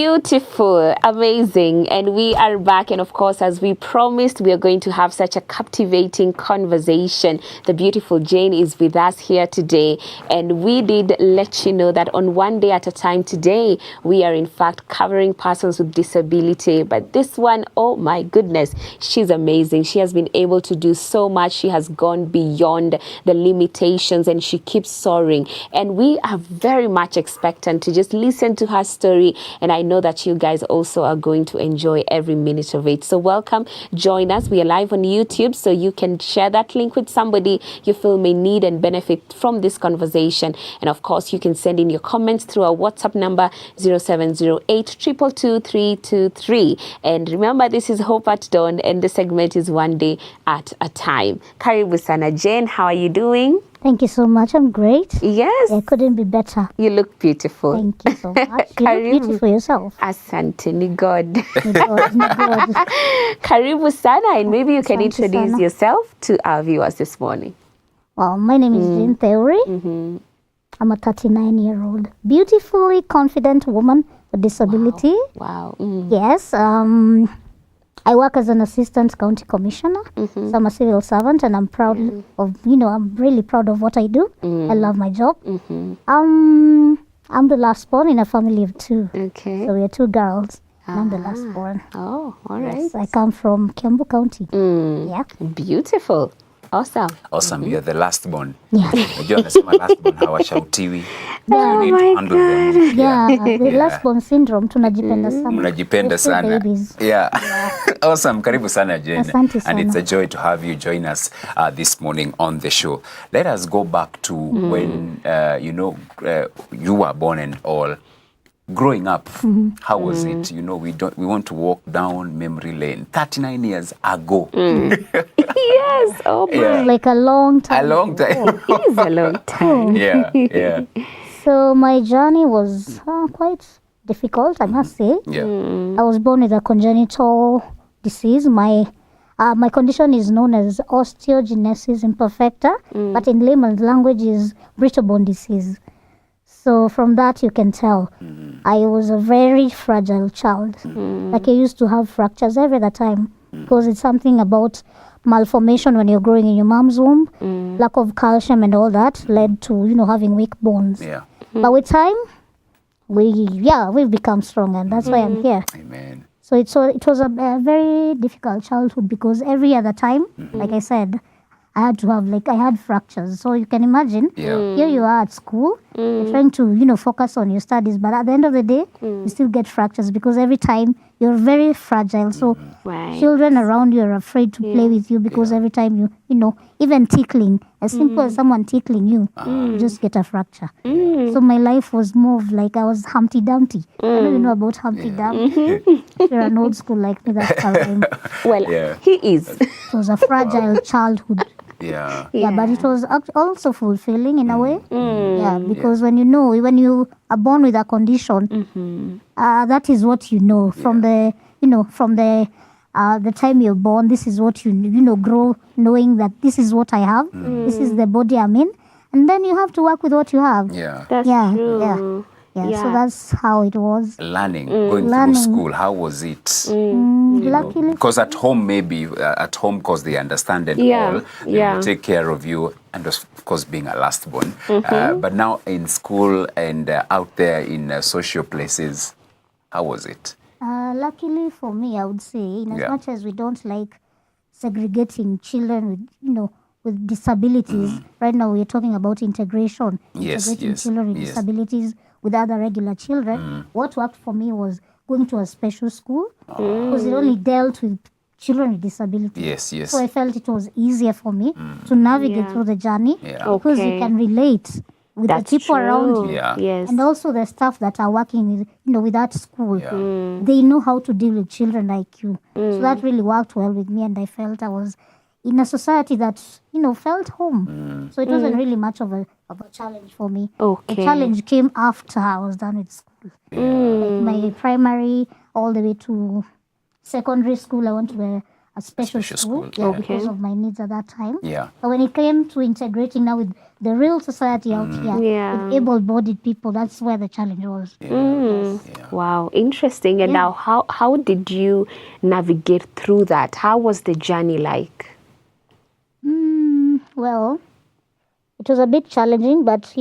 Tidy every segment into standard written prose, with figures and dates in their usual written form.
Beautiful, amazing. And we are back. And of course, as we promised, we are going to have such a captivating conversation. The beautiful Jane is with us here today. And we did let you know that on One Day at a Time today, we are in fact covering persons with disability. But this one, oh my goodness, she's amazing. She has been able to do so much. She has gone beyond the limitations and she keeps soaring. And we are very much expectant to just listen to her story. And I know that you guys also are going to enjoy every minute of it. So welcome, join us. We are live on YouTube, so you can share that link with somebody you feel may need and benefit from this conversation. And of course, you can send in your comments through our WhatsApp number 0708 222 323. And remember, this is Hope at Dawn, and the segment is One Day at a Time. Karibu sana Jane, how are you doing? Thank you so much. I'm great. Yes. I couldn't be better. You look beautiful. Thank you so much. You look beautiful yourself. Asante ni God. Ni God. Karibu sana, and maybe you can Asante introduce sana. yourself to our viewers this morning. Well, my name is Jane Theuri. I'm a 39-year-old, beautifully confident woman with disability. Wow. Yes. I work as an assistant county commissioner. So I'm a civil servant, and I'm proud of, I'm really proud of what I do. I love my job. I'm the last born in a family of two. Okay. So we are two girls. And I'm the last born. Oh, all right. Yes, I come from Kiambu County. Yeah. Beautiful. Awesome. Awesome, you're the last born. Yeah. Unajua nasema last born hawashautiwi. Oh You need my to handle them. Yeah, the last born syndrome, tunajipenda sana. Mnajipenda We're still sana. babies. Yeah. Awesome. Karibu sana, Jane. Asante And it's sana. a joy to have you join us this morning on the show. Let us go back to when, you were born and all. Growing up, how was it? We want to walk down memory lane 39 years ago. Yes. Oh my. Yeah. Like a long time. A long time. It is a long time. Yeah. So my journey was quite difficult, I must say. Yeah. I was born with a congenital disease. My condition is known as osteogenesis imperfecta, but in layman's language is brittle bone disease. So from that you can tell I was a very fragile child. Like I used to have fractures every other time because it's something about malformation when you're growing in your mom's womb. Lack of calcium and all that led to having weak bones. Yeah. But with time, we've become strong, and that's why I'm here. Amen. So it was a very difficult childhood because every other time, like I said, I had fractures. So you can imagine, here you are at school, you're trying to, focus on your studies, but at the end of the day, you still get fractures because every time you're very fragile. So Right. children around you are afraid to play with you because every time even tickling, as simple as someone tickling you, you just get a fracture. So my life was more of like I was Humpty Dumpty. I don't even know about Humpty Dumpty. If you're an old school like me, that's how I'm. Well, Yeah. he is. It was a fragile childhood. Yeah. Yeah, but it was also fulfilling in a way. Yeah, because when you are born with a condition, that is what you know from the time you're born. This is what you grow knowing that this is what I have. This is the body I'm in, and then you have to work with what you have. Yeah. That's Yeah, true. yeah. So that's how it was. Learning, going Learning. through school, how was it? Luckily, Because at home, because they understand and Yeah, all, they will take care of you, and of course, being a last born. But now in school and out there in social places, how was it? luckily for me, I would say, in as Yeah. much as we don't like segregating children with disabilities, right now we're talking about integration, Yes, integrating yes, children with yes. disabilities with other regular children. What worked for me was going to a special school because it only dealt with children with disabilities. Yes. So I felt it was easier for me to navigate through the journey Yeah. because Okay. you can relate with That's the people around true. you. Yeah. Yes. And also the staff that are working with that school, Yeah. they know how to deal with children like you. So that really worked well with me, and I felt I was in a society that felt home. So it wasn't really much of a challenge for me. Okay. The challenge came after I was done with school. Like my primary all the way to secondary school, I went to a a special special school, school, okay. because of my needs at that time. Yeah. But when it came to integrating now with the real society out here, Yeah. with able-bodied people, that's where the challenge was. Yeah. Wow, interesting. And Yeah. now, how did you navigate through that? How was the journey like? Well, it was a bit challenging, but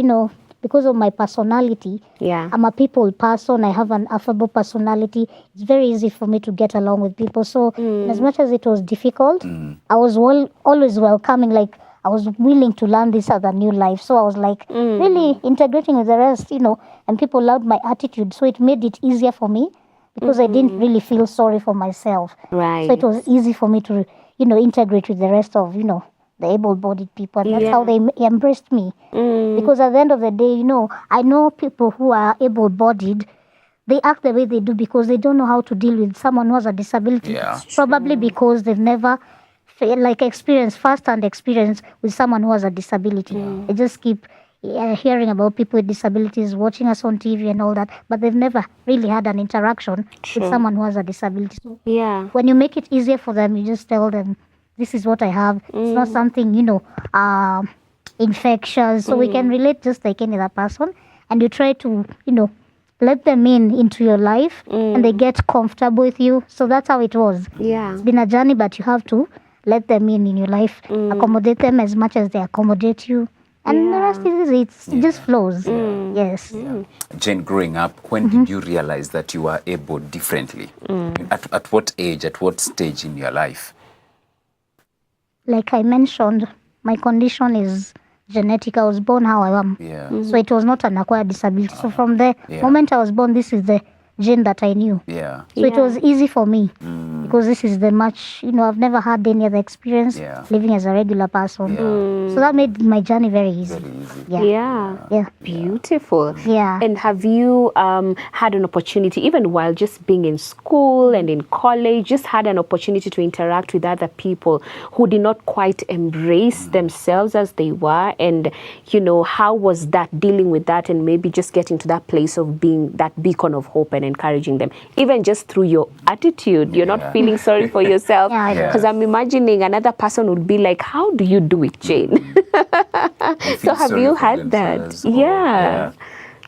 because of my personality, Yeah. I'm a people person. I have an affable personality. It's very easy for me to get along with people. So, as much as it was difficult, I was always welcoming. Like, I was willing to learn this other new life. So I was like really integrating with the rest, and people loved my attitude. So it made it easier for me because I didn't really feel sorry for myself. Right. So it was easy for me to, integrate with the rest of, the able-bodied people. And that's how they embraced me. Because at the end of the day, I know people who are able-bodied, they act the way they do because they don't know how to deal with someone who has a disability. Yeah. Probably because they've never first-hand experience with someone who has a disability. They just keep hearing about people with disabilities, watching us on TV and all that, but they've never really had an interaction with someone who has a disability. So Yeah. when you make it easier for them, you just tell them, this is what I have. It's not something, infectious. So we can relate just like any other person. And you try to, let them into your life and they get comfortable with you. So that's how it was. Yeah. It's been a journey, but you have to let them in your life, accommodate them as much as they accommodate you. And the rest is easy. It just flows. Yes. Jane, growing up, when did you realize that you were able differently? At what age, at what stage in your life? Like I mentioned, my condition is genetic. I was born how I am. Yeah. So it was not an acquired disability. So from the moment I was born, this is the gene that I knew. Yeah. So it was easy for me because this is the much, I've never had any other experience living as a regular person. So that made my journey very easy. Very easy. Yeah. Beautiful. Yeah. And have you had an opportunity, even while just being in school and in college, just had an opportunity to interact with other people who did not quite embrace themselves as they were? And, how was that, dealing with that, and maybe just getting to that place of being that beacon of hope and encouraging them, even just through your attitude? You're not feeling sorry for yourself. Because I'm imagining another person would be like, how do you do it, Jane? So have you had that? Yeah.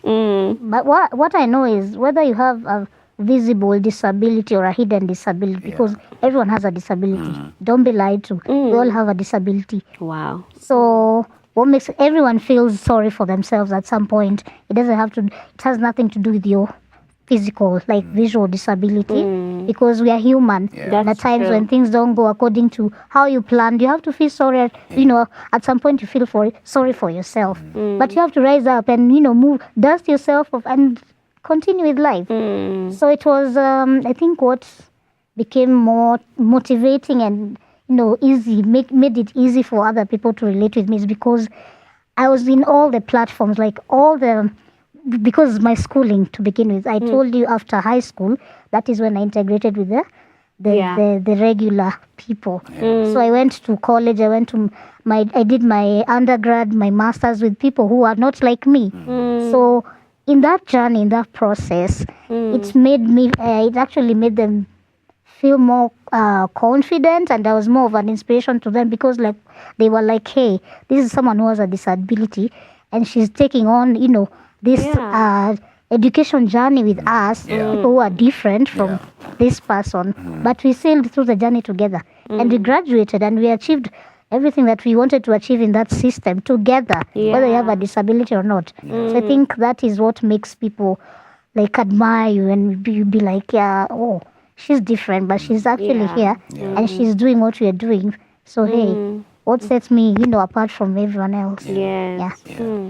But what I know is whether you have a visible disability or a hidden disability, because everyone has a disability. Don't be lied to. We all have a disability. Wow. So what makes everyone feel sorry for themselves at some point? It has nothing to do with your physical, like visual disability, because we are human. And at times when things don't go according to how you planned, you have to feel sorry. At some point you feel sorry for yourself. But you have to rise up and, move, dust yourself off and continue with life. So it was, I think what became more motivating and, easy, made it easy for other people to relate with me is because I was in all the platforms, because my schooling to begin with. I told you after high school, that is when I integrated with the regular people. So I went to college, I did my undergrad, my master's with people who are not like me. So in that journey, in that process, it actually made them feel more confident, and I was more of an inspiration to them because they were like, hey, this is someone who has a disability and she's taking on, this education journey with us, people who are different from this person, but we sailed through the journey together and we graduated and we achieved everything that we wanted to achieve in that system together, whether you have a disability or not. So I think that is what makes people admire you and be like, oh, she's different, but she's actually here and she's doing what we are doing. So hey, what sets me, apart from everyone else? Yes.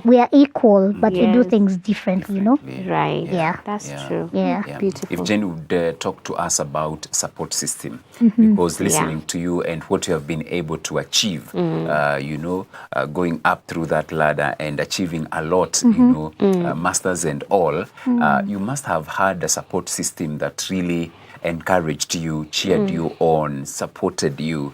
We are equal, but we do things differently, Right. Yeah. That's true. Yeah. Beautiful. If Jane would talk to us about support system, because listening to you and what you have been able to achieve, going up through that ladder and achieving a lot, masters and all, you must have had a support system that really encouraged you, cheered you on, supported you.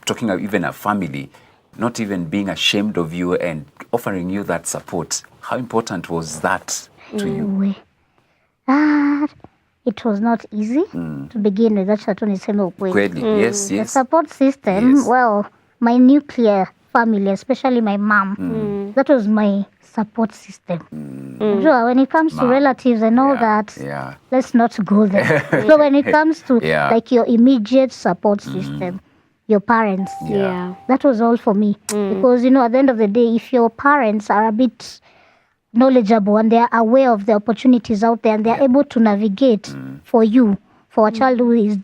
Talking of even a family, not even being ashamed of you and offering you that support. How important was that to you? it was not easy to begin with. Acha tu niseme ukweli. Kweli. Yes, The yes. support system, Yes. well, my nuclear family, especially my mom, that was my support system. So when it comes to relatives and all that, Yeah. let's not go there. So when it comes to Yeah. like your immediate support system, your parents, Yeah. that was all for me. Because, you know, at the end of the day, if your parents are a bit knowledgeable and they are aware of the opportunities out there and they are able to navigate for you, for a child who is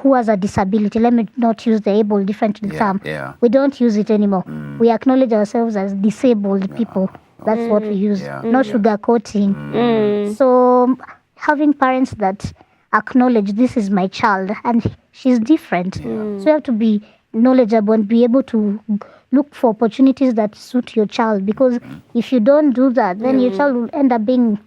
who has a disability. Let me not use the able different term. Yeah. We don't use it anymore. We acknowledge ourselves as disabled people. That's what we use. Yeah. Not sugarcoating. So having parents that acknowledge this is my child and she's different. So you have to be knowledgeable and be able to look for opportunities that suit your child, because if you don't do that, then your child will end up being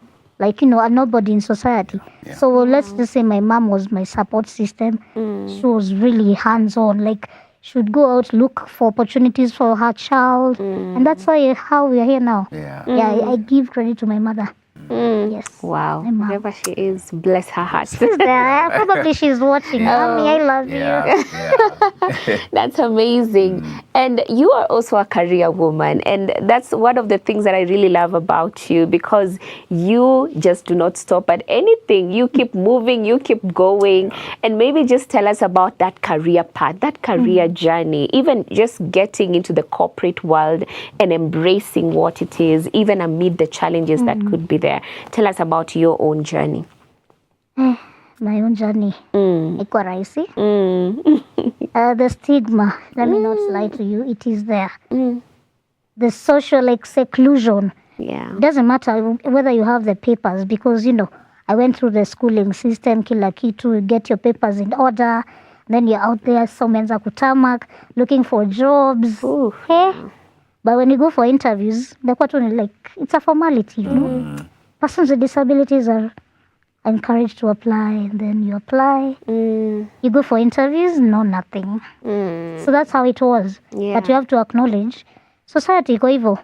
like, you know, a nobody in society. So let's just say my mom was my support system. She was really hands-on, like she would go out, look for opportunities for her child, and that's how we are here now. I give credit to my mother. Yes. Wow. My mom. Wherever she is, bless her heart. She's there. Probably she's watching. Mommy, I love you. That's amazing. And you are also a career woman. And that's one of the things that I really love about you, because you just do not stop at anything. You keep moving, you keep going. And maybe just tell us about that career path, that career journey, even just getting into the corporate world and embracing what it is, even amid the challenges that could be there. Tell us about your own journey. My own journey. Iko rahisi. The stigma, let me not lie to you, it is there. The social like seclusion. Yeah. Doesn't matter whether you have the papers, because, you know, I went through the schooling system, kila kitu, get your papers in order. Then you're out there, so menza kutamak, looking for jobs. But when you go for interviews, like, it's a formality, you know. Persons with disabilities are encouraged to apply, and then you apply. You go for interviews, no, nothing. So that's how it was. But you have to acknowledge, society iko hivyo.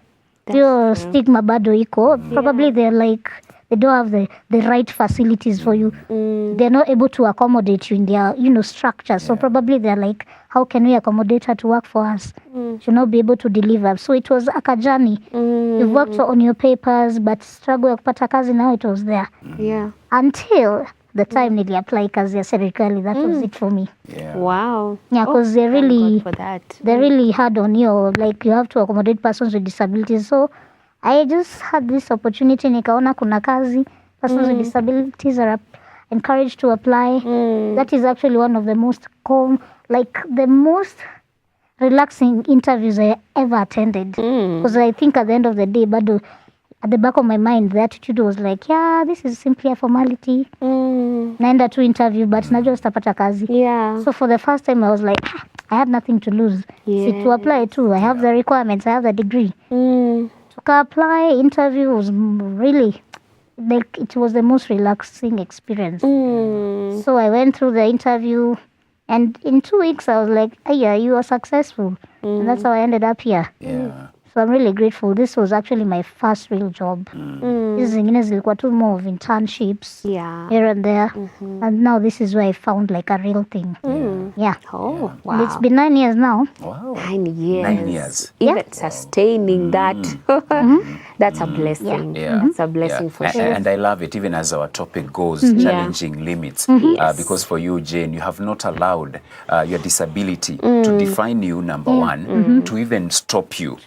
Your stigma bado iko. Probably they're like, they don't have the right facilities for you. They're not able to accommodate you in their, you know, structure. So probably they're like, how can we accommodate her to work for us? She'll not be able to deliver. So it was a journey. You've worked on your papers, but struggle ya kupata kazi now, it was there. Until the time nili apply kazi ya serikali, that was it for me. Wow. Yeah, because they're thank really, God for that. they're really hard on you. Like, you have to accommodate persons with disabilities. So I just had this opportunity, nikaona kuna kazi. Persons with disabilities are encouraged to apply. That is actually one of the most the most relaxing interviews I ever attended. Because I think at the end of the day, but at the back of my mind, the attitude was like, yeah, this is simply a formality. Naenda to interview, but najua sitapata kazi. So for the first time, I was like, I had nothing to lose. See, to apply too, I have the requirements, I have the degree. To apply, interview was really, like, it was the most relaxing experience. So I went through the interview, and in 2 weeks, I was like, yeah, you are successful. And that's how I ended up here. So I'm really grateful. This was actually my first real job. Hizi zingine zilikuwa tu more of internships here and there. And now this is where I found like a real thing. Oh, wow. And it's been 9 years now. Wow. 9 years. 9 years. Even sustaining that. That's a blessing. That's a blessing for sure. And I love it, even as our topic goes, challenging limits. Because for you, Jane, you have not allowed your disability to define you, number one, to even stop you.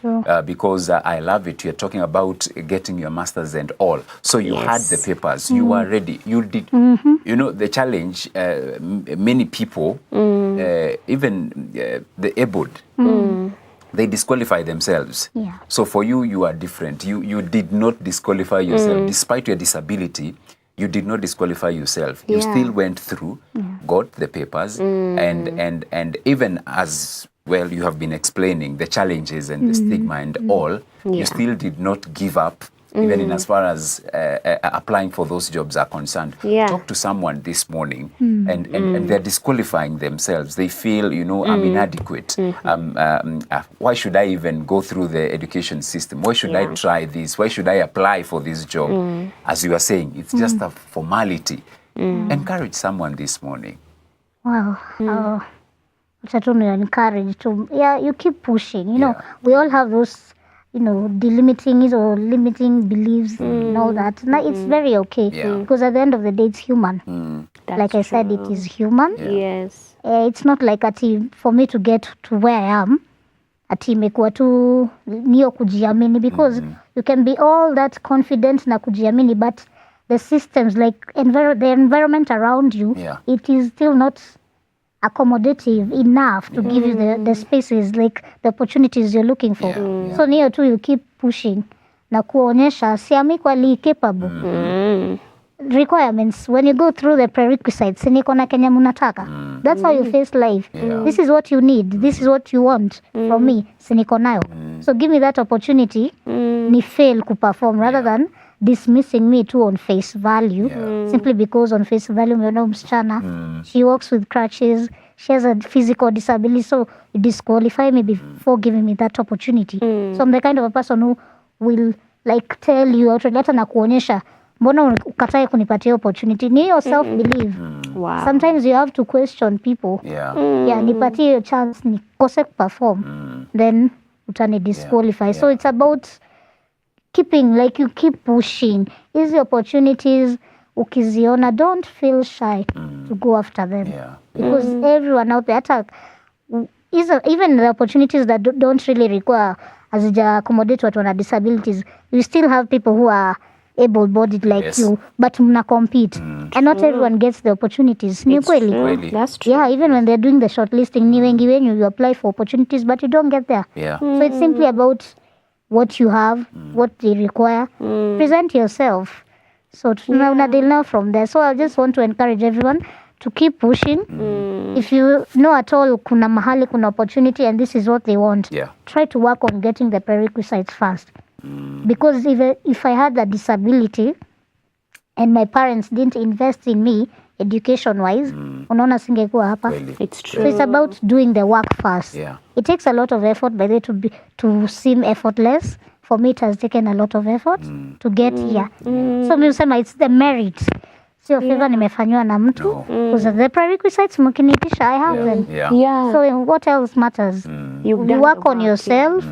Because I love it. You're talking about getting your master's and all. So you had the papers. You were ready. You did. You know, the challenge, many people, even the abled, they disqualify themselves. So for you, you are different. You did not disqualify yourself. Despite your disability, you did not disqualify yourself. You still went through, got the papers, and even as well, you have been explaining the challenges and the stigma and all, you still did not give up, even in as far as applying for those jobs are concerned. Talk to someone this morning and they're disqualifying themselves. They feel, you know, I'm inadequate. Why should I even go through the education system? Why should I try this? Why should I apply for this job? As you are saying, it's just a formality. Encourage someone this morning. Wow. Which I don't encourage to, you keep pushing. You know, Yeah. we all have those, delimiting or limiting beliefs and all that. Now, it's very okay Yeah. because at the end of the day, it's human. That's Like I said, it true. is human. Yes. It's not like for me to get to where I am, ati imekuwa tu niyo kujiamini, because you can be all that confident na kujiamini, but the systems, like the environment around you, Yeah. it is still not accommodative enough to give you the spaces, like the opportunities you're looking for. Yeah. So niyo tu you keep pushing na kuonyesha si am equally capable. Requirements, when you go through the prerequisites, niko na Kenya munataka. That's how you face life. Yeah. This is what you need, this is what you want from me, siniko nayo. So give me that opportunity, ni fail kuperform rather than dismissing me too on face value, simply because on face value umeona msichana, she walks with crutches, she has a physical disability, so you disqualify me before giving me that opportunity. So I'm the kind of a person who will like tell you outright, hata na kuonyesha mbona ukatae kunipatia opportunity. Ni your self belief. Wow. Sometimes you have to question people. Yeah. Nipatie hiyo chance nikose kuperform, then utani disqualify. So it's about keeping, like you keep pushing. Hizi opportunities ukiziona, don't feel shy to go after them. Yeah. Because everyone out there, hata even the opportunities that don't really require hazija accommodate watu wana disabilities, you still have people who are able-bodied like you, but mna compete, and not everyone gets the opportunities. Ni kweli. Kweli. That's true. Yeah, even when they're doing the shortlisting, ni wengi wenyu, you apply for opportunities but you don't get there. Yeah. So it's simply about what you have, what they require. Present yourself. So una deal now from there. So I just want to encourage everyone to keep pushing. If you know at all kuna mahali kuna opportunity and this is what they want, try to work on getting the prerequisites first. Because if I had a disability and my parents didn't invest in me education wise, unaona singekuwa hapa. It's true. So it's about doing the work first. Yeah. It takes a lot of effort by the to seem effortless. For me, it has taken a lot of effort to get here. So mi usema it's the merit. Sio favor nimefanywa na mtu. Because the prerequisites mkinitisha, I have them. Yeah. So what else matters? You work on yourself,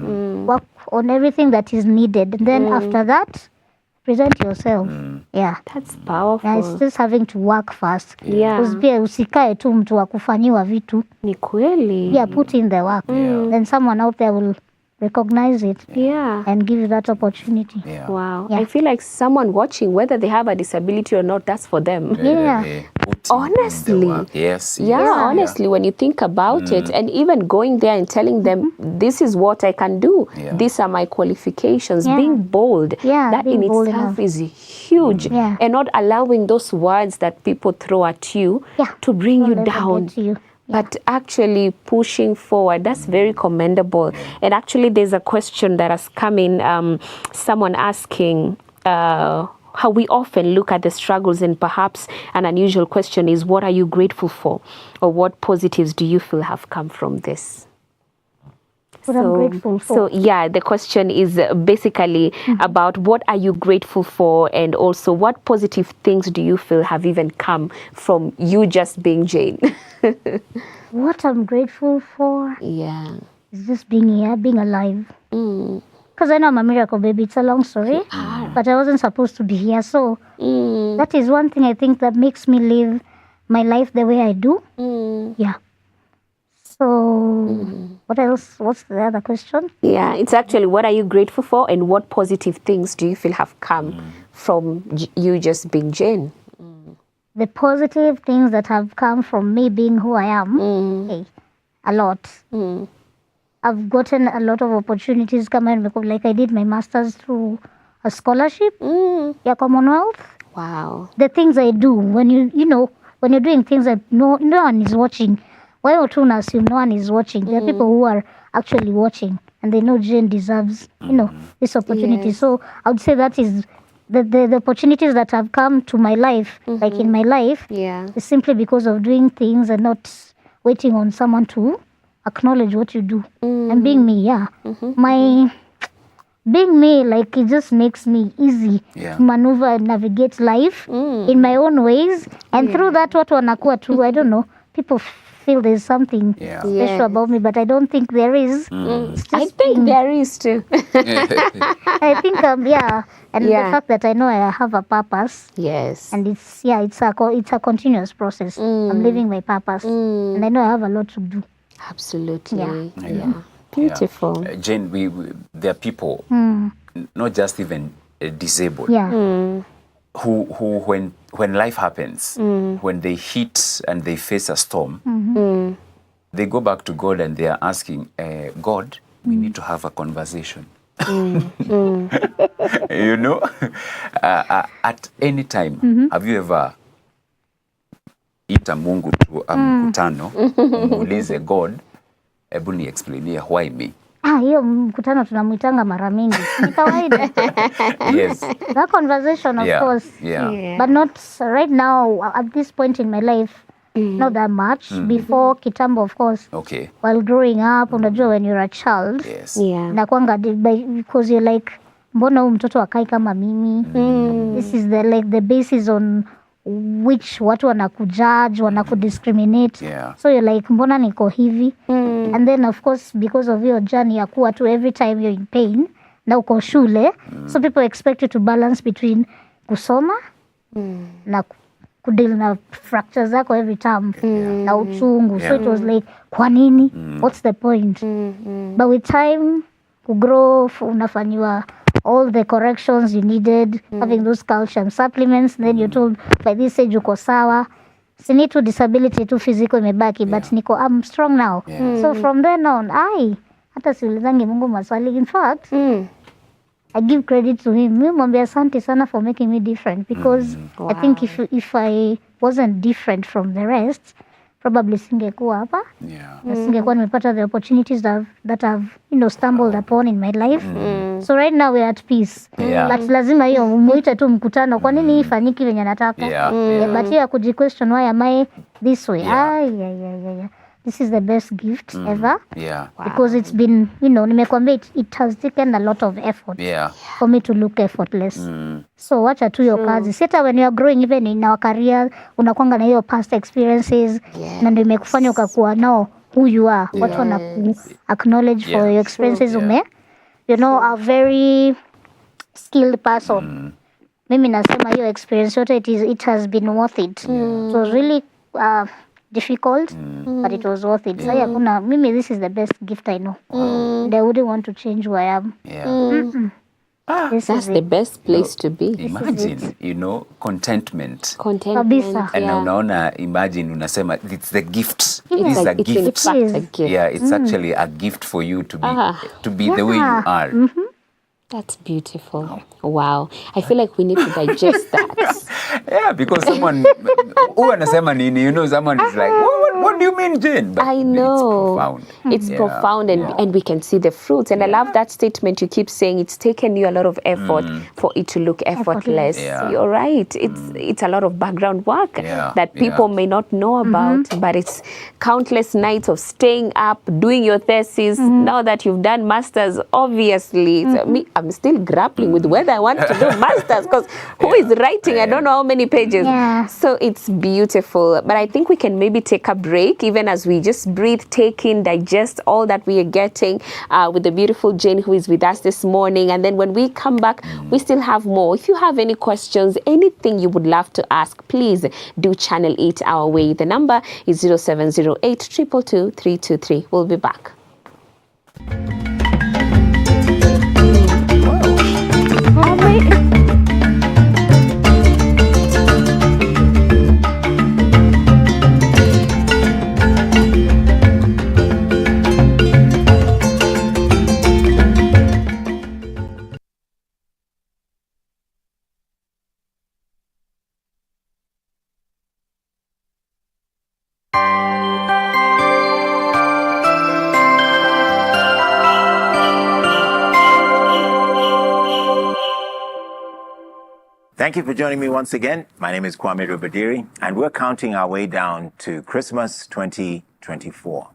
work on everything that is needed. Then after that, present yourself. Yeah. That's powerful. Yeah, it's just having to work fast. Yeah. Because pia usikae tu mtu wa kufanyiwa vitu. Ni kweli. Yeah, put in the work. Then someone out there will recognize it and give you that opportunity. Wow. Yeah. I feel like someone watching, whether they have a disability or not, that's for them. Honestly. Honestly, when you think about it, and even going there and telling them, this is what I can do, these are my qualifications, being bold, that in itself is huge. And not allowing those words that people throw at you to bring you down. But actually pushing forward, that's very commendable. And actually there's a question that has come in, someone asking how we often look at the struggles, and perhaps an unusual question is, what are you grateful for? Or what positives do you feel have come from this? What I'm grateful for. So yeah, the question is basically about what are you grateful for, and also what positive things do you feel have even come from you just being Jane? What I'm grateful for is just being here, being alive. Because I know I'm a miracle baby. It's a long story, but I wasn't supposed to be here. So that is one thing I think that makes me live my life the way I do. Yeah. So what else? What's the other question? Yeah, it's actually what are you grateful for, and what positive things do you feel have come from you just being Jane? The positive things that have come from me being who I am, a lot. I've gotten a lot of opportunities. Like I did my master's through a scholarship, Commonwealth. Wow. The things I do when when you're doing things that no one is watching. Why don't you assume no one is watching? There are people who are actually watching, and they know Jane deserves, this opportunity. So I would say that is the opportunities that have come to my life, like in my life, is simply because of doing things and not waiting on someone to acknowledge what you do and being me. being me, like, it just makes me easy Yeah. to maneuver and navigate life in my own ways. And through that, watu wanakuwa tu, I don't know, people feel there's something Yeah. special Yes. about me, but I don't think there is. It's I just think being- there is too. I think, yeah. And Yeah. the fact that I know I have a purpose, Yes. and it's a continuous process. I'm living my purpose, and I know I have a lot to do. Absolutely. Yeah. Yeah. Beautiful. Yeah. Jane, there are people, not just even disabled, Yeah. who when life happens, when they hit and they face a storm, they go back to God and they are asking, God, we need to have a conversation. You know, at any time, have you ever ita Mungu tu mkutano, muulize God, hebu ni explainia why me? Hiyo mkutano tunamwitanga mara mingi. Ni kawaida. Yes. That conversation, of course. Yeah. But not right now, at this point in my life, not that much. Before kitambo, of course, Okay. while growing up, unajua when you're a child, Yes. Yeah. nakwanga because you're like, mbona huyu mtoto akai kama mimi? This is the basis on which watu wanakujudge, wanakudiscriminate. Yeah. So you're like, mbona niko hivi? And then, of course, because of your journey ya kuwa tu every time you're in pain, na uko shule, so people expect you to balance between kusoma na kudeal na fractures zako every time na uchungu. So it was like, kwa nini? What's the point? But with time, kugrow, unafanyiwa all the corrections you needed, having those calcium supplements, then you're told, by this age uko sawa. Sini tu disability tu physical imebaki, but I'm strong now. So from then on, hata siulizangi Mungu maswali. In fact, I give credit to him. Mimi mwambia asante sana for making me different, because I think if I wasn't different from the rest, probably singekuwa hapa. Yeah. Na singekuwa nimepata the opportunities that I've stumbled upon in my life. So right now we're at peace. Yeah. But lazima hiyo umuite tu mkutano, kwa nini hii ifanyiki venye nataka? Yeah. But hiyo kuji-question, why am I this way? Yeah. This is the best gift ever. Yeah. Because it's been, nimekwambia it has taken a lot of effort Yeah. for me to look effortless. So wacha tu hiyo kazi. Sita when you are growing even in our career, unakwanga na hiyo past experiences, na ndio imekufanya ukakuwa now who you are. Watu wanaku acknowledge for your experiences. A very skilled person. Mimi nasema hiyo experience yote, it has been worth it. It was really difficult, but it was worth it. Sasa kuna mimi, this is the best gift I know. And I wouldn't want to change who I am. Yeah. This That's is the it. best place to be. Imagine, contentment. Contentment. And Yeah. unaona, imagine unasema it's the gift. It is It's a in gift. fact a gift. Yeah, it's actually a gift for you to be the way you are. That's beautiful. Wow. I feel like we need to digest that. Yeah, because someone who anasema nini, someone is like, what do you mean, Jane? But I know. It's profound. It's Yeah. profound, and we can see the fruits. And I love that statement you keep saying. It's taken you a lot of effort for it to look effortless. Yeah. You're right. It's a lot of background work that people may not know about, but it's countless nights of staying up, doing your thesis. Now that you've done masters, obviously, I'm still grappling with whether I want to do masters, because who is writing? I don't know how many pages. Yeah. So it's beautiful. But I think we can maybe take a break, even as we just breathe, take in, digest all that we are getting with the beautiful Jane who is with us this morning. And then when we come back, we still have more. If you have any questions, anything you would love to ask, please do channel it our way. The number is 0708 222 323. We'll be back. Thank you for joining me once again. My name is Kwame Rubadiri, and we're counting our way down to Christmas 2024.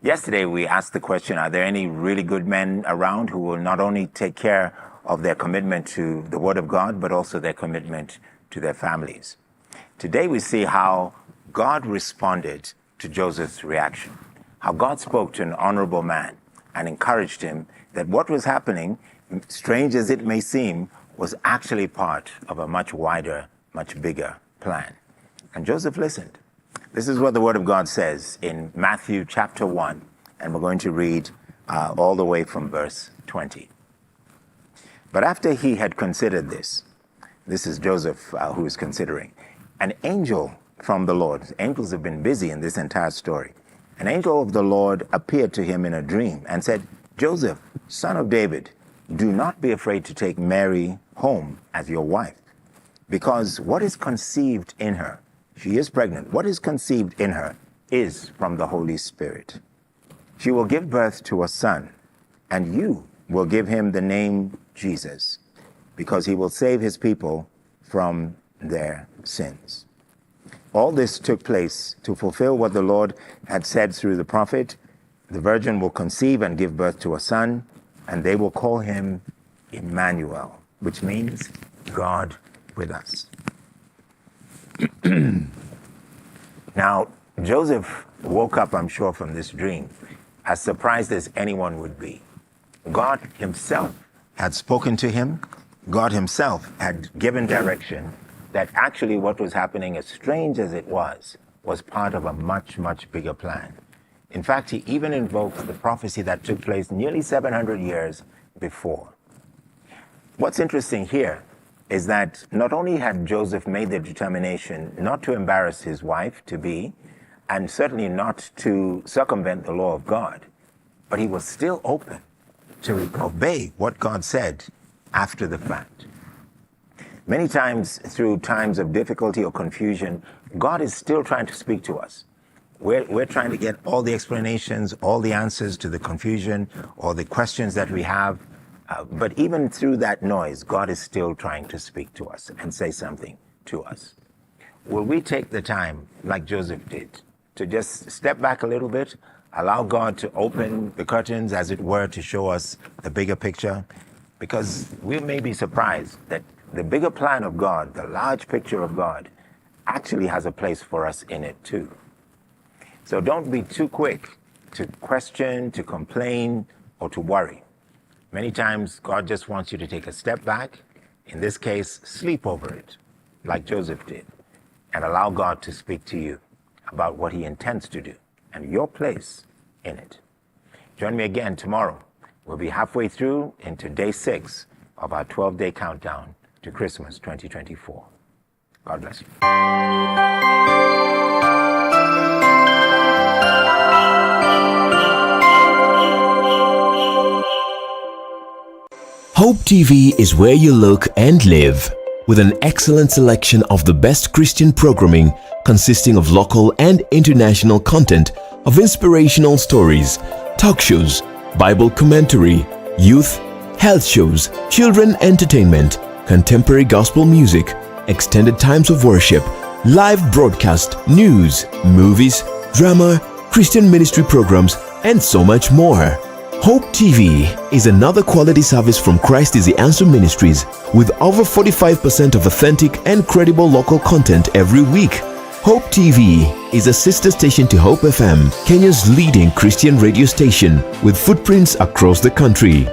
Yesterday, we asked the question, are there any really good men around who will not only take care of their commitment to the Word of God, but also their commitment to their families? Today, we see how God responded to Joseph's reaction, how God spoke to an honorable man and encouraged him that what was happening, strange as it may seem, was actually part of a much wider, much bigger plan. And Joseph listened. This is what the Word of God says in Matthew chapter 1, and we're going to read all the way from verse 20. But after he had considered this is Joseph who is considering, an angel from the Lord, angels have been busy in this entire story, an angel of the Lord appeared to him in a dream and said, Joseph, son of David, do not be afraid to take Mary home as your wife, because what is conceived in her, she is pregnant, what is conceived in her is from the Holy Spirit. She will give birth to a son, and you will give him the name Jesus, because he will save his people from their sins. All this took place to fulfill what the Lord had said through the prophet. The virgin will conceive and give birth to a son, and they will call him Emmanuel, which means God with us. Now, Joseph woke up, I'm sure, from this dream, as surprised as anyone would be. God himself had spoken to him. God himself had given direction that actually what was happening, as strange as it was part of a much, much bigger plan. In fact, he even invokes the prophecy that took place nearly 700 years before. What's interesting here is that not only had Joseph made the determination not to embarrass his wife-to-be, and certainly not to circumvent the law of God, but he was still open to obey what God said after the fact. Many times, through times of difficulty or confusion, God is still trying to speak to us. We're trying to get all the explanations, all the answers to the confusion or the questions that we have. But even through that noise, God is still trying to speak to us and say something to us. Will we take the time, like Joseph did, to just step back a little bit, allow God to open the curtains, as it were, to show us the bigger picture? Because we may be surprised that the bigger plan of God, the large picture of God, actually has a place for us in it too. So don't be too quick to question, to complain, or to worry. Many times, God just wants you to take a step back, in this case, sleep over it, like Joseph did, and allow God to speak to you about what he intends to do and your place in it. Join me again tomorrow. We'll be halfway through into day 6 of our 12-day countdown to Christmas 2024. God bless you. Hope TV is where you look and live, with an excellent selection of the best Christian programming consisting of local and international content of inspirational stories, talk shows, Bible commentary, youth, health shows, children entertainment, contemporary gospel music, extended times of worship, live broadcast, news, movies, drama, Christian ministry programs, and so much more. Hope TV is another quality service from Christ is the Answer Ministries, with over 45% of authentic and credible local content every week. Hope TV is a sister station to Hope FM, Kenya's leading Christian radio station, with footprints across the country.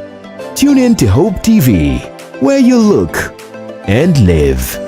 Tune in to Hope TV, where you look and live.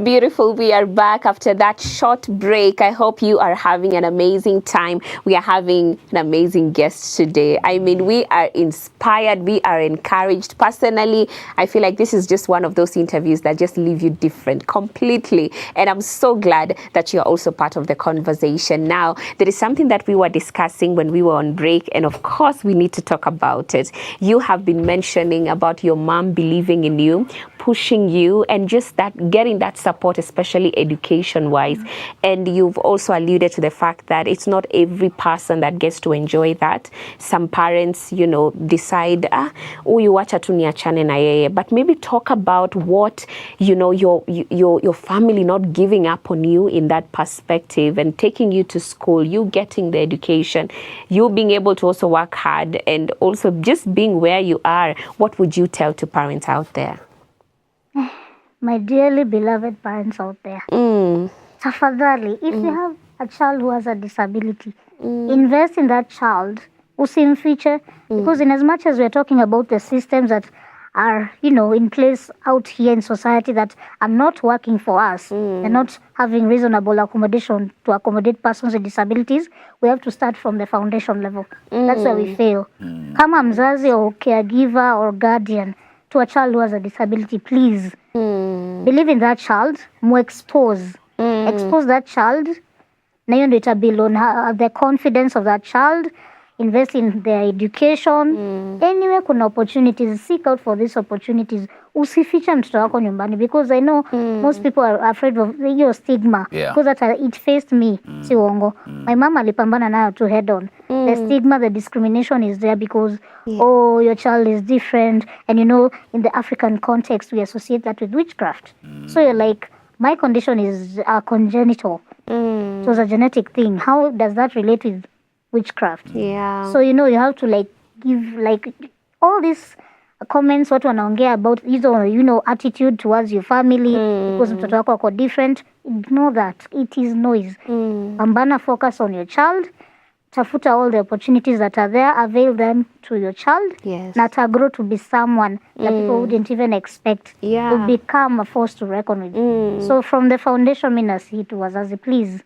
Beautiful. We are back after that short break. I hope you are having an amazing time. We are having an amazing guest today. I mean, we are inspired. We are encouraged. Personally, I feel like this is just one of those interviews that just leave you different completely. And I'm so glad that you're also part of the conversation. Now, there is something that we were discussing when we were on break. And of course, we need to talk about it. You have been mentioning about your mom believing in you, pushing you, and just that getting that support, especially education-wise. And you've also alluded to the fact that it's not every person that gets to enjoy that. Some parents, you know, decide, huyu wacha tu niachane na yeye. But maybe talk about what, you know, your family not giving up on you in that perspective and taking you to school, you getting the education, you being able to also work hard, and also just being where you are. What would you tell to parents out there? My dearly beloved parents out there, tafadhali, if you have a child who has a disability, invest in that child. Usimfiche, because in as much as we're talking about the systems that are, you know, in place out here in society that are not working for us, they're not having reasonable accommodation to accommodate persons with disabilities, we have to start from the foundation level. That's where we fail. Kama mzazi or caregiver or guardian to a child who has a disability, please believe in that child, expose that child, na hiyo ndio itabuild on the confidence of that child. Invest in their education. Anyway, kuna opportunities, seek out for these opportunities. Usifiche mtoto wako nyumbani, because I know most people are afraid of your stigma. Because it faced me, si uongo. My mom alipambana nayo to head on. The stigma, the discrimination is there because, oh, your child is different. And you know, in the African context, we associate that with witchcraft. So you're like, my condition is congenital. It was a genetic thing. How does that relate with witchcraft? So you know, you have to like give like all these comments watu wanaongea about hizo, you know, attitude towards your family because mtoto wako ako different. Ignore that, it is noise. Pambana, focus on your child, tafuta all the opportunities that are there, avail them to your child. Na ta grow to be someone that people wouldn't even expect to become a force to reckon with. So from the foundation, mina see to wazazi, please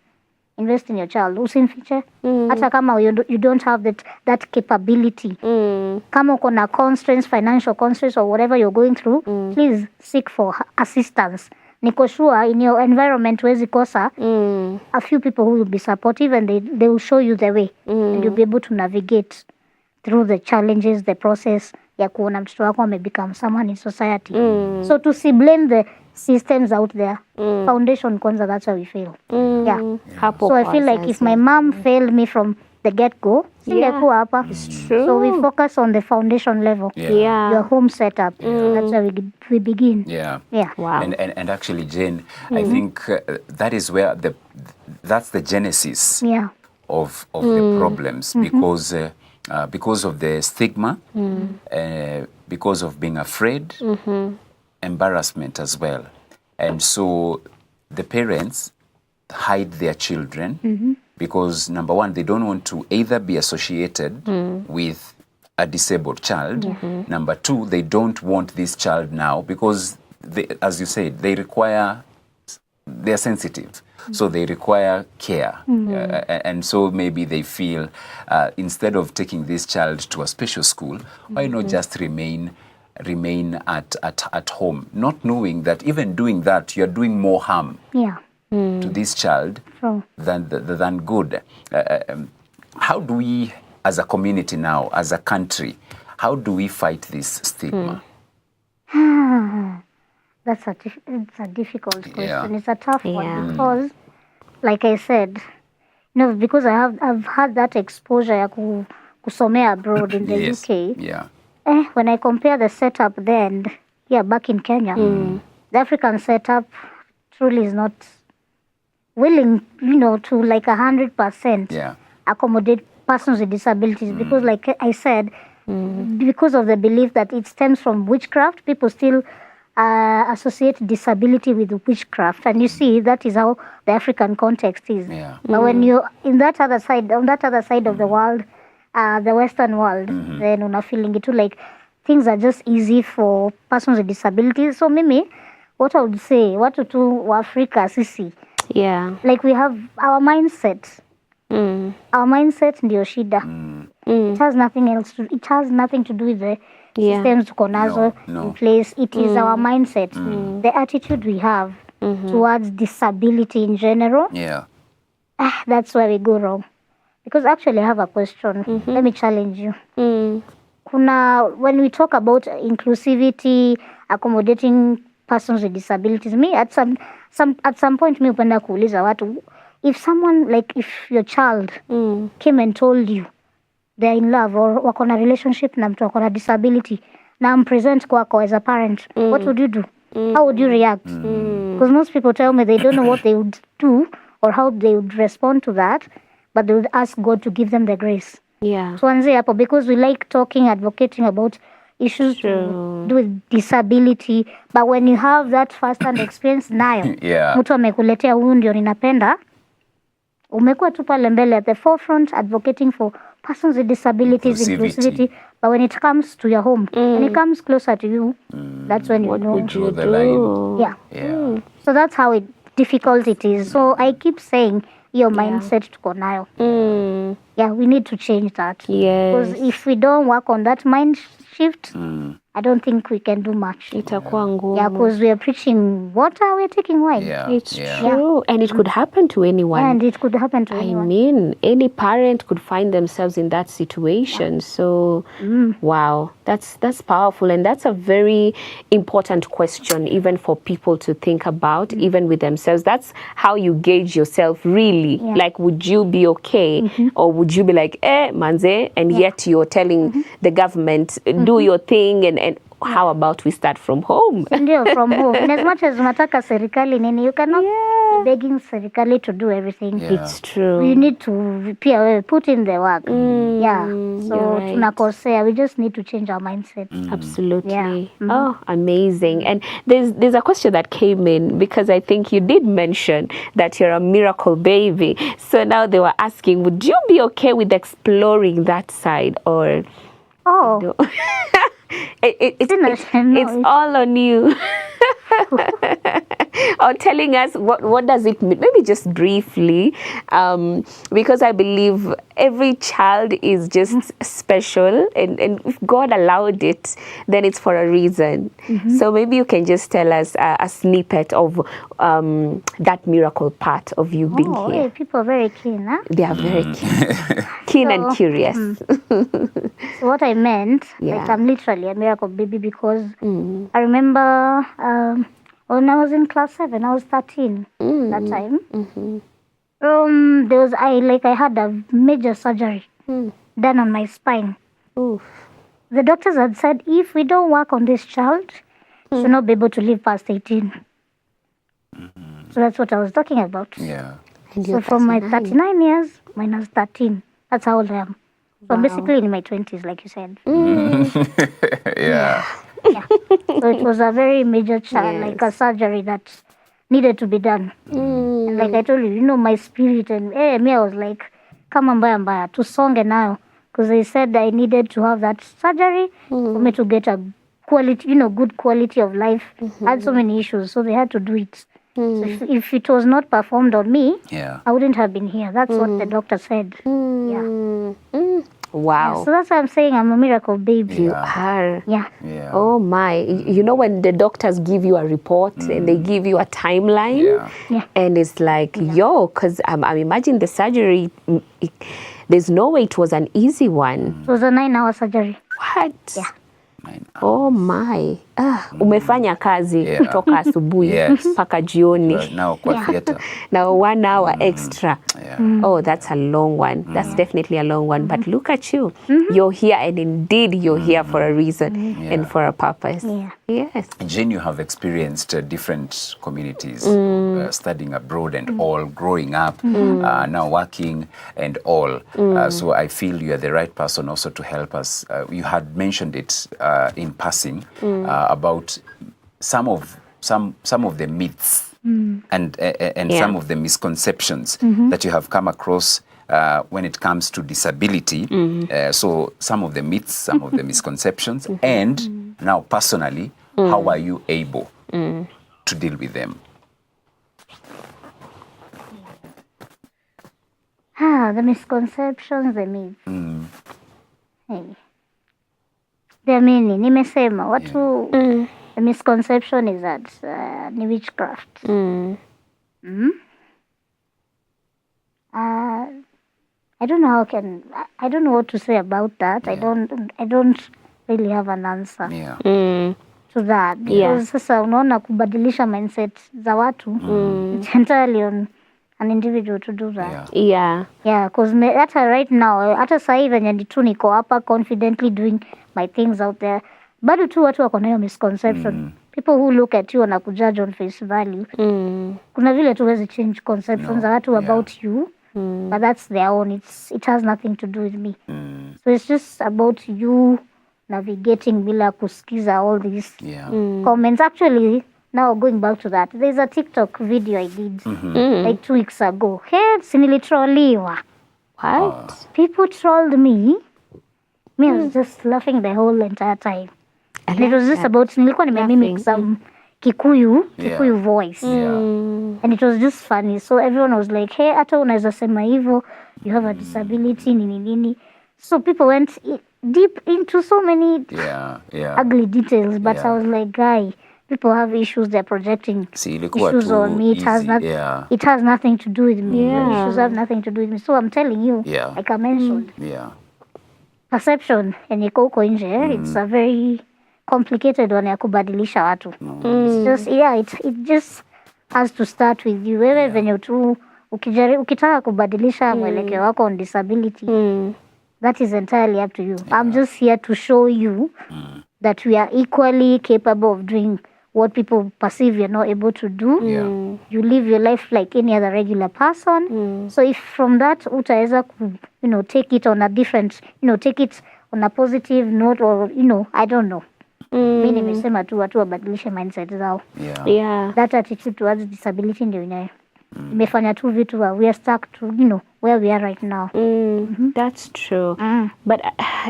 invest in your child. Usimfiche. Hata kama you don't have that capability. Kama uko na constraints, financial constraints or whatever you're going through, please seek for assistance. Niko sure in your environment wezi kosa a few people who will be supportive, and they will show you the way, and you'll be able to navigate through the challenges, the process ya kuona mtoto wako become someone in society. So to see blame the systems out there, foundation kwanza, that's how we fail. So I feel like if my mom failed me from the get-go, singekuwa hapa. So we focus on the foundation level, your home setup. That's where we begin. Wow. And actually, Jane, I think that is where that's the genesis of the problems, because of the stigma, because of being afraid, embarrassment as well. And so the parents hide their children because, number one, they don't want to either be associated with a disabled child. Number two, they don't want this child now because, as you said, they're sensitive. So they require care. And so maybe they feel, instead of taking this child to a special school, why not just remain at home, not knowing that even doing that, you're doing more harm to this child than good. How do we, as a community now, as a country, how do we fight this stigma? It's a difficult question. It's a tough one because, like I said, you know, because I've had that exposure ya kusomea abroad in the UK. When I compare the setup then, back in Kenya, the African setup truly is not willing, you know, to like 100% accommodate persons with disabilities because, like I said, because of the belief that it stems from witchcraft, people still associate disability with witchcraft, and you see that is how the African context is. But when you're in that other side, on that other side of the world, the Western world, then una feeling it too like things are just easy for persons with disabilities. So mimi what I would say, watu tu wa Afrika sisi, Yeah. like we have our mindset. Our mindset ndio shida. It has nothing else to, it has nothing to do with the Yeah. systems tuko nazo No. in place. It is our mindset, the attitude we have towards disability in general. Yeah. That's where we go wrong. Because actually I have a question. Let me challenge you. When we talk about inclusivity, accommodating persons with disabilities, me at some point me upenda kuuliza watu, if someone, like if your child came and told you they're in love or wako na relationship na mtu wako na disability na present kwako as a parent, what would you do? How would you react? Because most people tell me they don't know what they would do or how they would respond to that, but they would ask God to give them the grace. Yeah. Tuanze hapo, because we like talking, advocating about issues to do with disability, but when you have that first-hand experience nayo, Yeah. mtu amekuletea huyu ndio ninapenda, umekuwa tu pale mbele at the forefront advocating for persons with disabilities, inclusivity, but when it comes to your home, when it comes closer to you, that's when you know. Would you Draw the line. do? Yeah. Yeah. So that's how difficult it is. So I keep saying your mindset tuko nayo. Yeah, we need to change that. Yes. Because if we don't work on that mind shift, I don't think we can do much. Itakuwa ngumu. Yeah, because we are preaching water, we're taking wine. Yeah. It's yeah. true. And it could happen to anyone. And it could happen to I anyone. mean, any parent could find themselves in that situation. So, wow, that's powerful, and that's a very important question, even for people to think about, even with themselves. That's how you gauge yourself, really. Yeah. Like, would you be okay, or would you be like, manze, and yet you're telling the government, do your thing, and how about we start from home? Ndio, from home. And as much as unataka serikali nini, you cannot be begging serikali to do everything. Yeah. It's true. You need to pia wewe put in the work. Yeah. So you're right. tunakosea. We just need to change our mindset. Absolutely. Yeah. Oh, amazing. And there's a question that came in, because I think you did mention that you're a miracle baby. So now they were asking, would you be okay with exploring that side, or Oh, no? It's No. all on you. Or telling us what does it mean, maybe just briefly, because I believe every child is just special, and if God allowed it, then it's for a reason. So maybe you can just tell us a snippet of that miracle part of you being oh, here. hey, people are very keen, huh? They are very keen and So, curious. So what I meant, like Yeah. I'm literally a miracle baby, because I remember when I was in class 7, I was 13 that time. I had a major surgery done on my spine. Oof. The doctors had said if we don't work on this child, she should not be able to live past 18. So that's what I was talking about. Yeah. And So you're from my 39. 39 years minus 13, that's how old I am. So I'm basically in my 20s, like you said. Yeah. Yeah. So it was a very major like a surgery that needed to be done. And like I told you, my spirit and me, I was like, kama mbaya mbaya, tusonge now. Because they said I needed to have that surgery for me to get a quality, good quality of life. I had so many issues, so they had to do it. So if it was not performed on me, Yeah. I wouldn't have been here. That's what the doctor said. Yeah. Wow. So that's why I'm saying I'm a miracle baby. You are. Yeah. Yeah. Oh my. You know when the doctors give you a report and they give you a timeline, Yeah. and it's like, because I'm imagining the surgery, there's no way it was an easy one. It was a 9-hour surgery. What? Yeah. Oh my. Umefanya kazi Yeah. kutoka asubuhi Yes. mpaka jioni. Now kwa theater. Now 1 hour extra. Yeah. Oh, that's a long one. That's definitely a long one. But look at you. You're here, and indeed you're here for a reason and for a purpose. Yeah. Yes. Jane, you have experienced different communities, studying abroad and all, growing up, now working and all. So I feel you are the right person also to help us. You had mentioned it in passing about some of the myths and some of the misconceptions that you have come across when it comes to disability. So some of the myths, some of the misconceptions, and now personally, how are you able to deal with them? The misconceptions, the myths. Hey. There are many. Nimesema, watu, the misconception is that ni witchcraft. I don't know I don't know what to say about that. I don't really have an answer to that. Because sasa unaona kubadilisha mindset za watu, it's entirely on an individual to do that. Yeah. Yeah, because hata right now, hata saa hii venye tu niko hapa confidently doing my things out there, bado tu watu wako na hiyo misconception. People who look at you na kujudge on face value. Kuna vile tu wezi change conceptions za watu about you, but that's their own. It has nothing to do with me. So it's just about you navigating bila kusikiza all these comments. Actually, now going back to that, there's a TikTok video I did like 2 weeks ago. Hey, nilitrolliwa. What? People trolled me. I was just laughing the whole entire time. And it was just about, nilikuwa nimemimic some Kikuyu voice. And it was just funny. So everyone was like, hey, hata unaweza sema hivyo, you have a disability, nini. So people went deep into so many ugly details. But I was like, guy, people have issues, they're projecting issues on me. It has nothing to do with me. Issues have nothing to do with me. So I'm telling you, like I mentioned, perception yenye iko huko nje, it's a very complicated one ya kubadilisha watu. It's just, it just has to start with you. Wewe venye tu ukitaka kubadilisha mwelekeo wako on disability, that is entirely up to you. I'm just here to show you that we are equally capable of doing what people perceive you're not able to do. You live your life like any other regular person. So if from that utaweza take it on a different, take it on a positive note, or I don't know. Mi nimesema tu watu wabadilishe mindset zao. That attitude towards disability ndio imefanya tu vitu we are stuck to where we are right now. That's true. But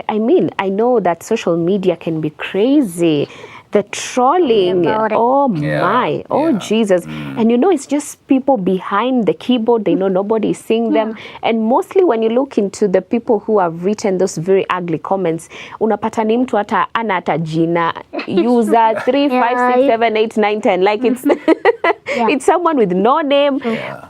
I mean, I know that social media can be crazy. The trolling, Jesus. And it's just people behind the keyboard. They know nobody is seeing them. And mostly when you look into the people who have written those very ugly comments, unapata ni mtu hata ana hata jina, user 3, 5, 6, 7, 8, 9, 10. Like it's it's someone with no name,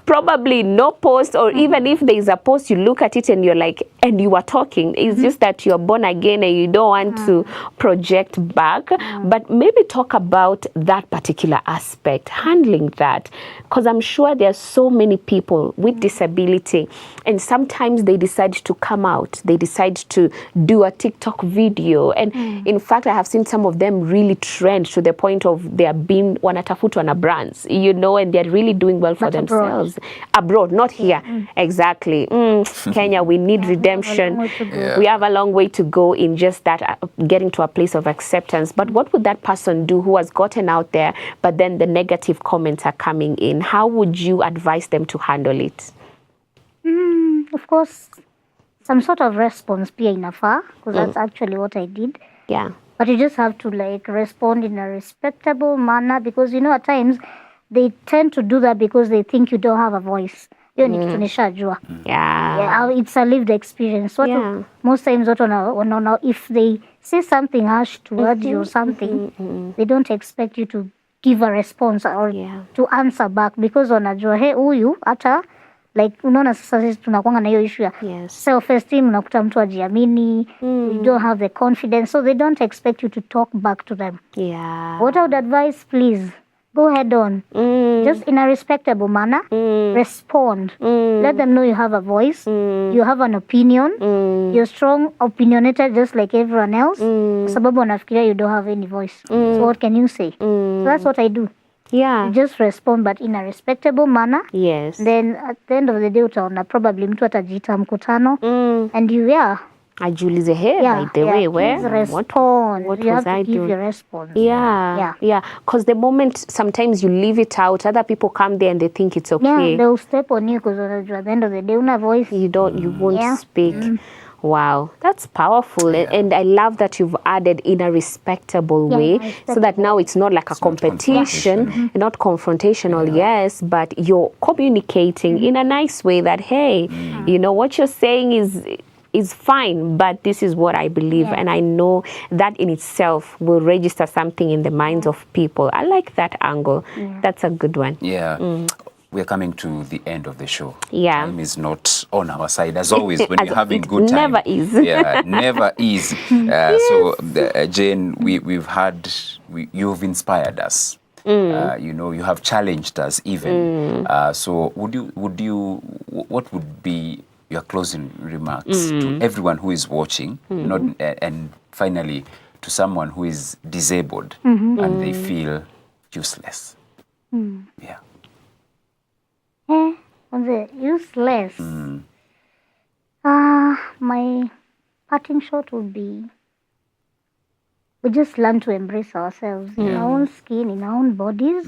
probably no post, or even if there is a post, you look at it and you're like, and you are talking. It's just that you're born again and you don't want to project back. But maybe talk about that particular aspect, handling that, because I'm sure there are so many people with disability, and sometimes they decide to come out, they decide to do a TikTok video, and in fact I have seen some of them really trend to the point of they are being wanatafutwa na brands, and they're really doing well for themselves abroad, not here. Exactly. Kenya, we need redemption. We have a long way to go in just that, getting to a place of acceptance. But what would that person do who has gotten out there, but then the negative comments are coming in? How would you advise them to handle it? Of course, some sort of response pia inafaa, because that's actually what I did. Yeah. But you just have to respond in a respectable manner, because at times they tend to do that because they think you don't have a voice. Hiyo ni kitu nishajua. Yeah, it's a lived experience. Most times if they say something harsh towards you or something, they don't expect you to give a response or to answer back, because wanajua huyu hata unaona sasa sisi tunakuanga na hiyo issue ya self esteem, unakuta mtu ajiamini, you don't have the confidence, so they don't expect you to talk back to them. What I would advise, please go head on, just in a respectable manner, respond, let them know you have a voice, you have an opinion, you're strong, opinionated just like everyone else, sababu wanafikiria you don't have any voice. So what can you say? So that's what I do. You just respond, but in a respectable manner. Then at the end of the day utaona probably mtu atajiita mkutano, and you ajiulize, by the way, what you was have I to give doing? your response. Because the moment sometimes you leave it out, other people come there and they think it's okay. They'll step on you because at the end of the day una voice. You won't speak. Wow, that's powerful. And I love that you've added in a respectable way, so that now it's not like a competition, not confrontational, yes, but you're communicating in a nice way that, hey, you know, what you're saying is fine, but this is what I believe, and I know that in itself will register something in the minds of people. I like that angle. That's a good one. Yeah. We're coming to the end of the show. Yeah. Time is not on our side, as always, when you're having good time. Never is. Yeah, never is. So, Jane, you've inspired us. You know, you have challenged us even. So, what would be your closing remarks to everyone who is watching, and finally to someone who is disabled and they feel useless? Yeah. On the useless, my parting shot would be, we just learn to embrace ourselves in our own skin, in our own bodies.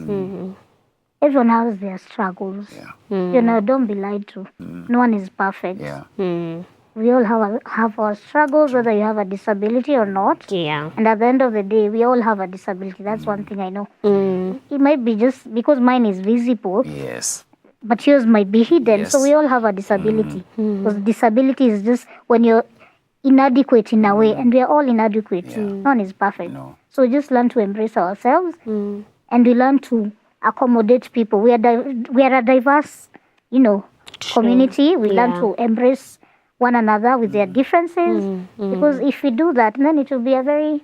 Everyone has their struggles. You know, don't be lied to. No one is perfect. We all have our struggles, whether you have a disability or not. And at the end of the day, we all have a disability. That's one thing I know. It might be just because mine is visible. Yes. But yours might be hidden. Yes. So we all have a disability. Because disability is just when you're inadequate in a way, and we are all inadequate. No one is perfect. No. So we just learn to embrace ourselves, and we learn to accommodate people. We are a diverse, community. We learn to embrace one another with their differences. Because if we do that, then it will be a very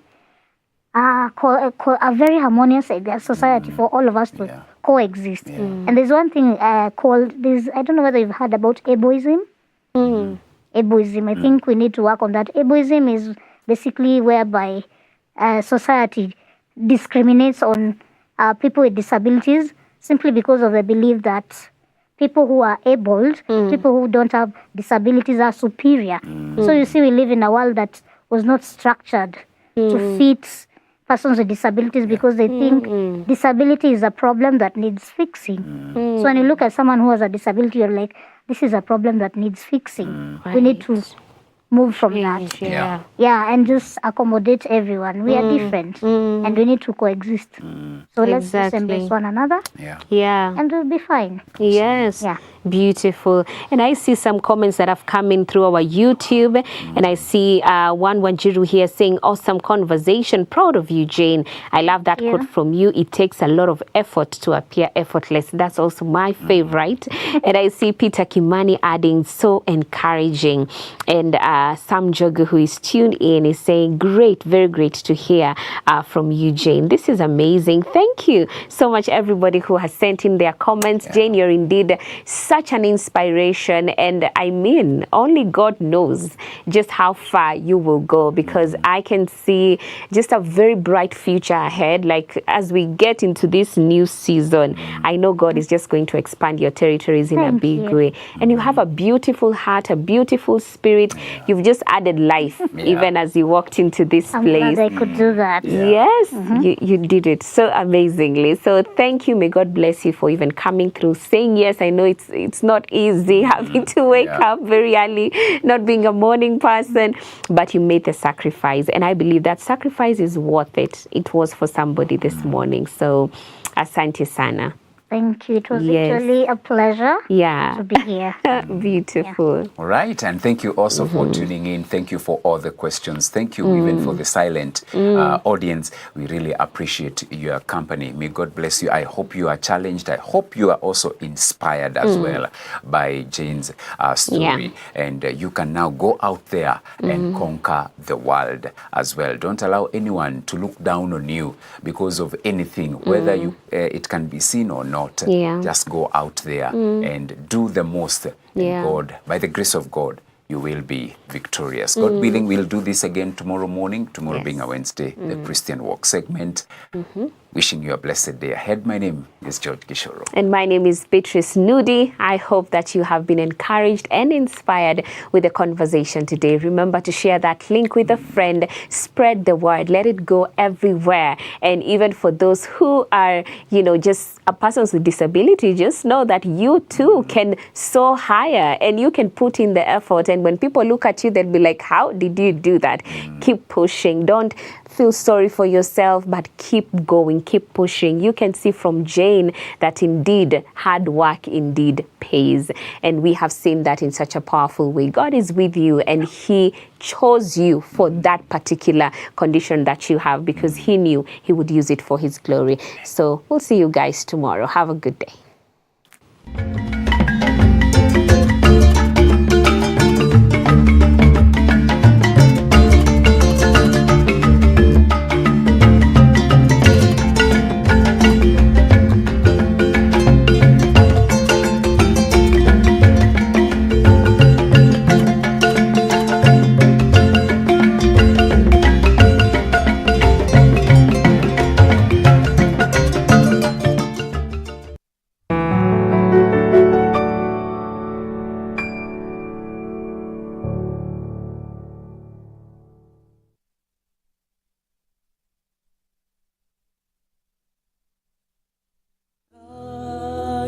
very harmonious society for all of us to coexist. And there's one thing called this. I don't know whether you've heard about ableism. Ableism. I think we need to work on that. Ableism is basically whereby society discriminates on people with disabilities simply because of the belief that people who are abled, people who don't have disabilities are superior. So you see, we live in a world that was not structured to fit persons with disabilities because they think disability is a problem that needs fixing. So when you look at someone who has a disability, you're like, this is a problem that needs fixing. We need to move from that. And just accommodate everyone. We are different and we need to coexist. So let's just embrace one another. And we'll be fine. Yes. Beautiful. And I see some comments that have come in through our YouTube. And I see one Wanjiru here saying, awesome conversation. Proud of you, Jane. I love that quote from you. It takes a lot of effort to appear effortless. That's also my favorite. And I see Peter Kimani adding, so encouraging. And Sam Jogu, who is tuned in, is saying, great, very great to hear from you, Jane. This is amazing. Thank you so much, everybody who has sent in their comments. Jane, you're indeed such an inspiration, and I mean, only God knows just how far you will go, because I can see just a very bright future ahead. Like, as we get into this new season, I know God is just going to expand your territories in a big way. And you have a beautiful heart, a beautiful spirit. You've just added life even as you walked into this place. Glad I could do that. Yes, you did it so amazingly. So thank you. May God bless you for even coming through, saying yes. I know it's not easy having to wake up very early, not being a morning person, but you made the sacrifice. And I believe that sacrifice is worth it. It was for somebody this morning. So asante sana. Thank you. It was literally a pleasure to be here. Beautiful. All right. And thank you also for tuning in. Thank you for all the questions. Thank you even for the silent audience. We really appreciate your company. May God bless you. I hope you are challenged. I hope you are also inspired as well by Jane's story. And you can now go out there and conquer the world as well. Don't allow anyone to look down on you because of anything, whether it can be seen or not. Just go out there and do the most. And God, by the grace of God, you will be victorious. God willing, we'll do this again tomorrow morning, tomorrow being a Wednesday, the Christian Walk segment. Wishing you a blessed day ahead. My name is George Gishoro. And my name is Beatrice Nudi. I hope that you have been encouraged and inspired with the conversation today. Remember to share that link with a friend. Spread the word. Let it go everywhere. And even for those who are, just persons with disability, just know that you too can soar higher and you can put in the effort and And when people look at you, they'll be like, how did you do that? Keep pushing. Don't feel sorry for yourself, but keep going, keep pushing. You can see from Jane that indeed hard work indeed pays. And we have seen that in such a powerful way. God is with you, and he chose you for that particular condition that you have, because he knew he would use it for his glory. So we'll see you guys tomorrow. Have a good day.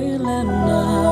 Island.